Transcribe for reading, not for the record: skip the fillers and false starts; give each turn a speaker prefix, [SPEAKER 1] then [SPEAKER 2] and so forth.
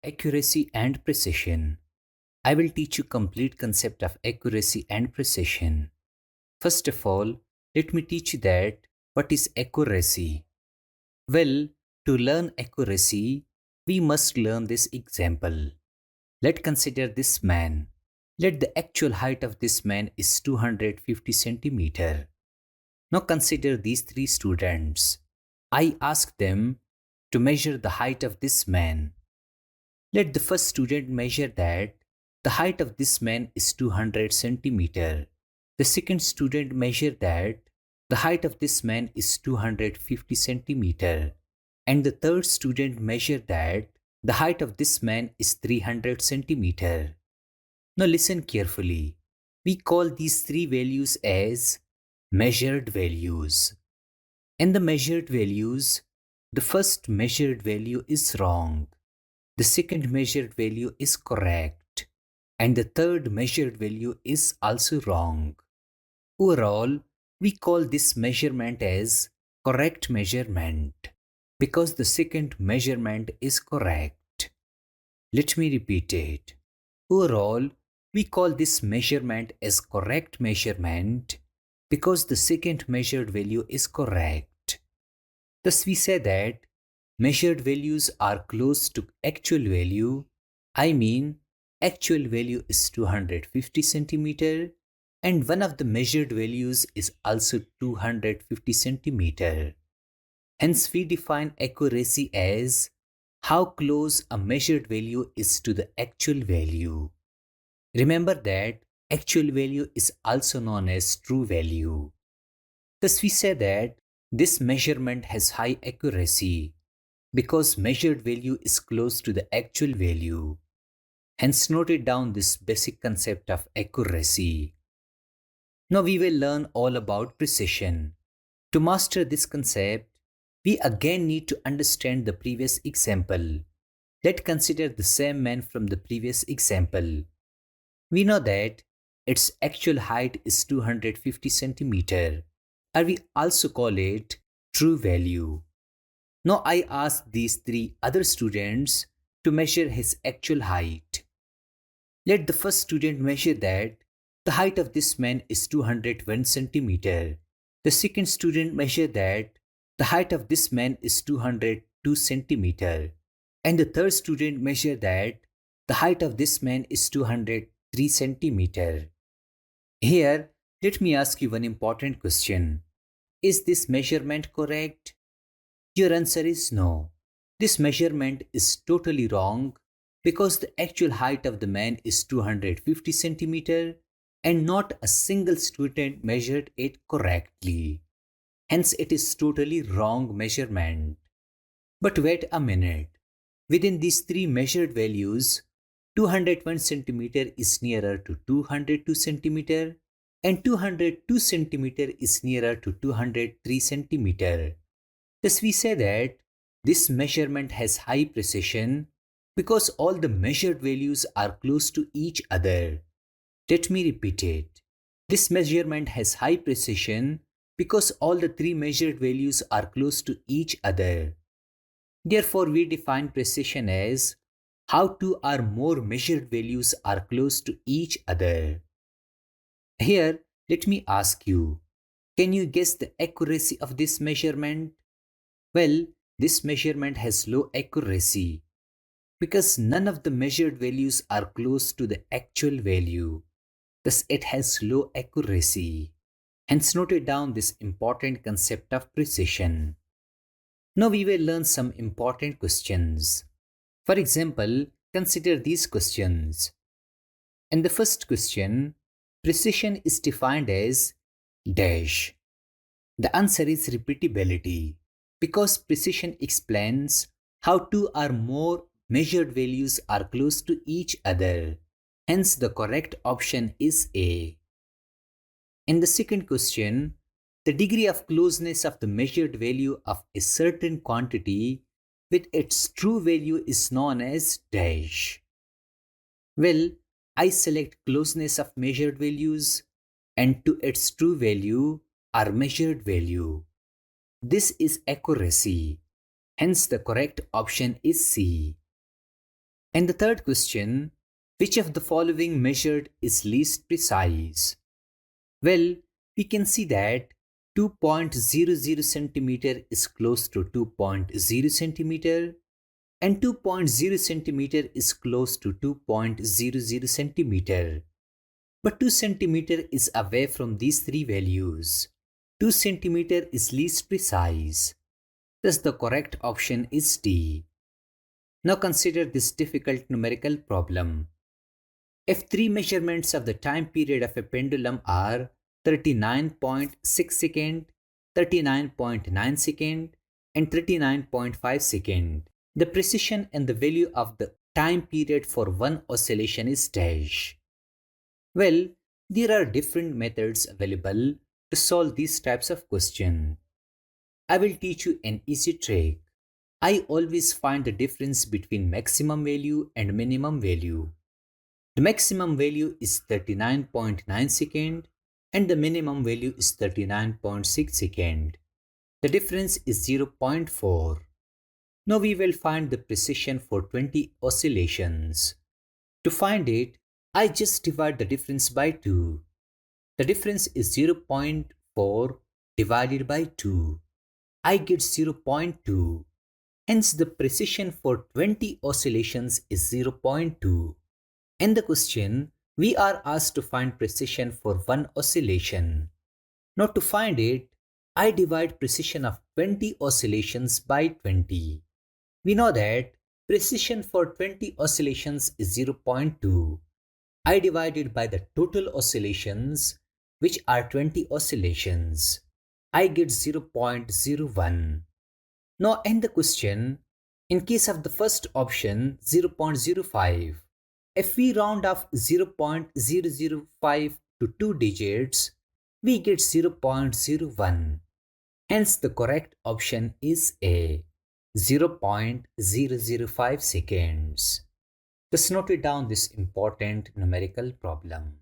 [SPEAKER 1] accuracy and precision. I will teach you complete concept of accuracy and precision. First of all, let me teach you that what is accuracy. Well, to learn accuracy, we must learn this example. Let's consider this man. Let the actual height of this man is 250 centimeter. Now consider these three students. I ask them to measure the height of this man. Let the first student measure that the height of this man is 200 centimeter. The second student measure that the height of this man is 250 centimeter. And the third student measure that the height of this man is 300 centimeter. Now listen carefully. We call these three values as measured values. In the measured values, the first measured value is wrong. The second measured value is correct. And the third measured value is also wrong. Overall, we call this measurement as correct measurement because the second measurement is correct. Let me repeat it. Overall, we call this measurement as correct measurement because the second measured value is correct. Thus, we say that measured values are close to actual value. I mean, actual value is 250 centimeter and one of the measured values is also 250 centimeter. Hence, we define accuracy as how close a measured value is to the actual value. Remember that actual value is also known as true value. Thus, we say that this measurement has high accuracy because measured value is close to the actual value. Hence, noted down this basic concept of accuracy. Now we will learn all about precision. To master this concept, we again need to understand the previous example. Let's consider the same man from the previous example. We know that its actual height is 250 centimeter, or we also call it true value. Now I ask these three other students to measure his actual height. Let the first student measure that the height of this man is 201 centimeter. The second student measure that the height of this man is 202 centimeter. And the third student measure that the height of this man is 203 centimeter. Here, let me ask you one important question. Is this measurement correct? Your answer is no. This measurement is totally wrong because the actual height of the man is 250 centimeter and not a single student measured it correctly. Hence, it is totally wrong measurement. But wait a minute. Within these three measured values, 201 centimeter is nearer to 202 centimeter and 202 centimeter is nearer to 203 centimeter. Thus, we say that this measurement has high precision because all the measured values are close to each other. Let me repeat it. This measurement has high precision because all the three measured values are close to each other. Therefore, we define precision as how two or more measured values are close to each other. Here, let me ask you, can you guess the accuracy of this measurement? Well, this measurement has low accuracy because none of the measured values are close to the actual value. Thus, it has low accuracy. Hence, noted down this important concept of precision. Now we will learn some important questions. For example, consider these questions. In the first question, precision is defined as dash. The answer is repeatability because precision explains how two or more measured values are close to each other. Hence, the correct option is A. In the second question, the degree of closeness of the measured value of a certain quantity with its true value is known as dash. Well, I select closeness of measured values and to its true value or measured value. This is accuracy. Hence, the correct option is C. And the third question, which of the following measured is least precise? Well, we can see that 2.00 centimeter is close to 2.0 centimeter and 2.0 centimeter is close to 2.00 centimeter. But 2 centimeter is away from these three values. 2 centimeter is least precise. Thus the correct option is D. Now consider this difficult numerical problem. If three measurements of the time period of a pendulum are 39.6 second, 39.9 second, and 39.5 second, the precision and the value of the time period for one oscillation is dash. Well, there are different methods available to solve these types of question. I will teach you an easy trick. I always find the difference between maximum value and minimum value. The maximum value is 39.9 second and the minimum value is 39.6 second. The difference is 0.4. Now we will find the precision for 20 oscillations. To find it, I just divide the difference by 2. The difference is 0.4 divided by 2. I get 0.2. Hence the precision for 20 oscillations is 0.2. In the question, we are asked to find precision for one oscillation. Now to find it, I divide precision of 20 oscillations by 20. We know that precision for 20 oscillations is 0.2. I divide it by the total oscillations, which are 20 oscillations. I get 0.01. Now in the question, in case of the first option 0.05, if we round off 0.005 to 2 digits, we get 0.01. Hence the correct option is A, 0.005 seconds. Just note it down this important numerical problem.